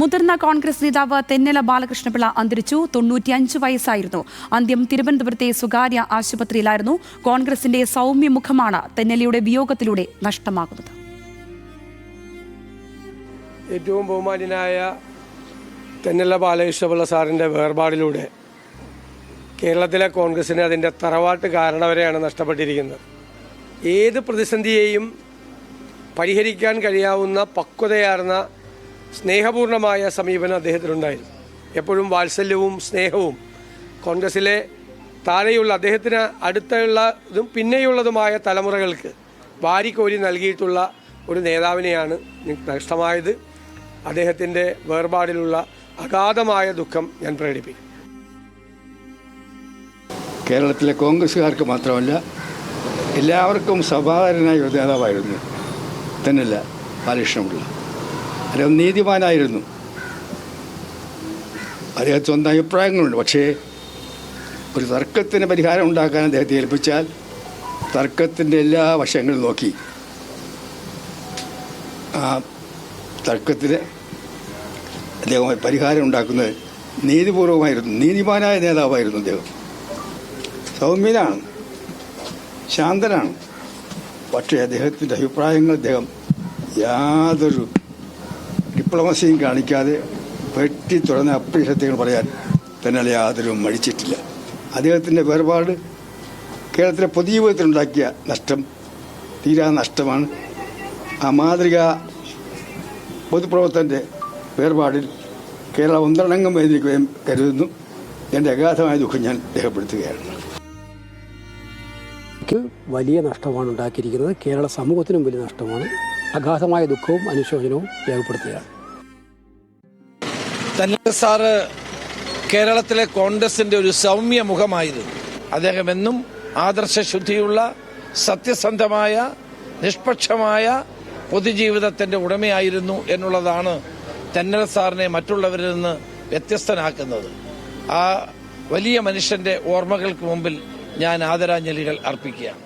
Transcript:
മുതിർന്ന കോൺഗ്രസ് നേതാവ് തെന്നല ബാലകൃഷ്ണപിള്ള അന്തരിച്ചു. 95 വയസ്സായിരുന്നു. അന്ത്യം തിരുവനന്തപുരത്തെ സ്വകാര്യ ആശുപത്രിയിലായിരുന്നു. കോൺഗ്രസിന്റെ സൗമ്യമുഖമാണ് തെന്നലയുടെ വിയോഗത്തിലൂടെ നഷ്ടമാകുന്നത്. ഏറ്റവും ബഹുമാന്യനായ തെന്നല ബാലകൃഷ്ണപിള്ള സാറിൻ്റെ വേർപാടിലൂടെ കേരളത്തിലെ കോൺഗ്രസിന് അതിൻ്റെ തറവാട്ട് കാരണവരെയാണ് നഷ്ടപ്പെട്ടിരിക്കുന്നത്. ഏത് പ്രതിസന്ധിയെയും പരിഹരിക്കാൻ കഴിയാവുന്ന പക്വതയാർന്ന സ്നേഹപൂർണമായ സമീപനം അദ്ദേഹത്തിനുണ്ടായിരുന്നു. എപ്പോഴും വാത്സല്യവും സ്നേഹവും കോൺഗ്രസിലെ താഴെയുള്ള അദ്ദേഹത്തിന് അടുത്തുള്ളതും പിന്നെയുള്ളതുമായ തലമുറകൾക്ക് വാരിക്കോരി നൽകിയിട്ടുള്ള ഒരു നേതാവിനെയാണ് നഷ്ടമായത്. അദ്ദേഹത്തിൻ്റെ വേർപാടിലുള്ള അഗാധമായ ദുഃഖം ഞാൻ പ്രകടിപ്പിക്കും. കേരളത്തിലെ കോൺഗ്രസ്സുകാർക്ക് മാത്രമല്ല എല്ലാവർക്കും സഭാകരനായ ഒരു നേതാവായിരുന്നു തെന്നല ബാലകൃഷ്ണപിള്ള. അദ്ദേഹം നീതിമാനായിരുന്നു. അദ്ദേഹത്തിന് സ്വന്തം അഭിപ്രായങ്ങളുണ്ട്. പക്ഷേ ഒരു തർക്കത്തിന് പരിഹാരം ഉണ്ടാക്കാൻ അദ്ദേഹത്തെ ഏൽപ്പിച്ചാൽ തർക്കത്തിൻ്റെ എല്ലാ വശങ്ങളും നോക്കി ആ തർക്കത്തിന് അദ്ദേഹം പരിഹാരം ഉണ്ടാക്കുന്നത് നീതിപൂർവമായിരുന്നു. നീതിമാനായ നേതാവായിരുന്നു അദ്ദേഹം. സൗമ്യനാണ്, ശാന്തനാണ്. പക്ഷേ അദ്ദേഹത്തിൻ്റെ അഭിപ്രായങ്ങൾ അദ്ദേഹം യാതൊരു ഡിപ്ലോമസിയും കാണിക്കാതെ വെട്ടി തുറന്ന അപ്രസത്യങ്ങൾ പറയാൻ തന്നെ യാതൊരു മടിച്ചിട്ടില്ല. അദ്ദേഹത്തിൻ്റെ വേർപാട് കേരളത്തിലെ പൊതുജീവിതത്തിലുണ്ടാക്കിയ നഷ്ടം തീരാ നഷ്ടമാണ്. ആ മാതൃക പൊതുപ്രവർത്തകൻ്റെ വേർപാടിൽ കേരളം ഒന്നടങ്കം വേദിക്കുകയും കരുതുന്നു. എൻ്റെ അഗാധമായ ദുഃഖം ഞാൻ രേഖപ്പെടുത്തുകയാണ്. വലിയ നഷ്ടമാണ് ഉണ്ടാക്കിയിരിക്കുന്നത്. കേരള സമൂഹത്തിനും വലിയ നഷ്ടമാണ്. അഗാധമായ ദുഃഖവും അനുശോചനവും രേഖപ്പെടുത്തുകയാണ്. തെന്നല സാറ് കേരളത്തിലെ കോൺഗ്രസിന്റെ ഒരു സൗമ്യ മുഖമായിരുന്നു. അദ്ദേഹം എന്നും ആദർശശുദ്ധിയുള്ള, സത്യസന്ധമായ, നിഷ്പക്ഷമായ പൊതുജീവിതത്തിന്റെ ഉടമയായിരുന്നു എന്നുള്ളതാണ് തെന്നല സാറിനെ മറ്റുള്ളവരിൽ നിന്ന് വ്യത്യസ്തനാക്കുന്നത്. ആ വലിയ മനുഷ്യന്റെ ഓർമ്മകൾക്ക് മുമ്പിൽ ഞാൻ ആദരാഞ്ജലികൾ അർപ്പിക്കുകയാണ്.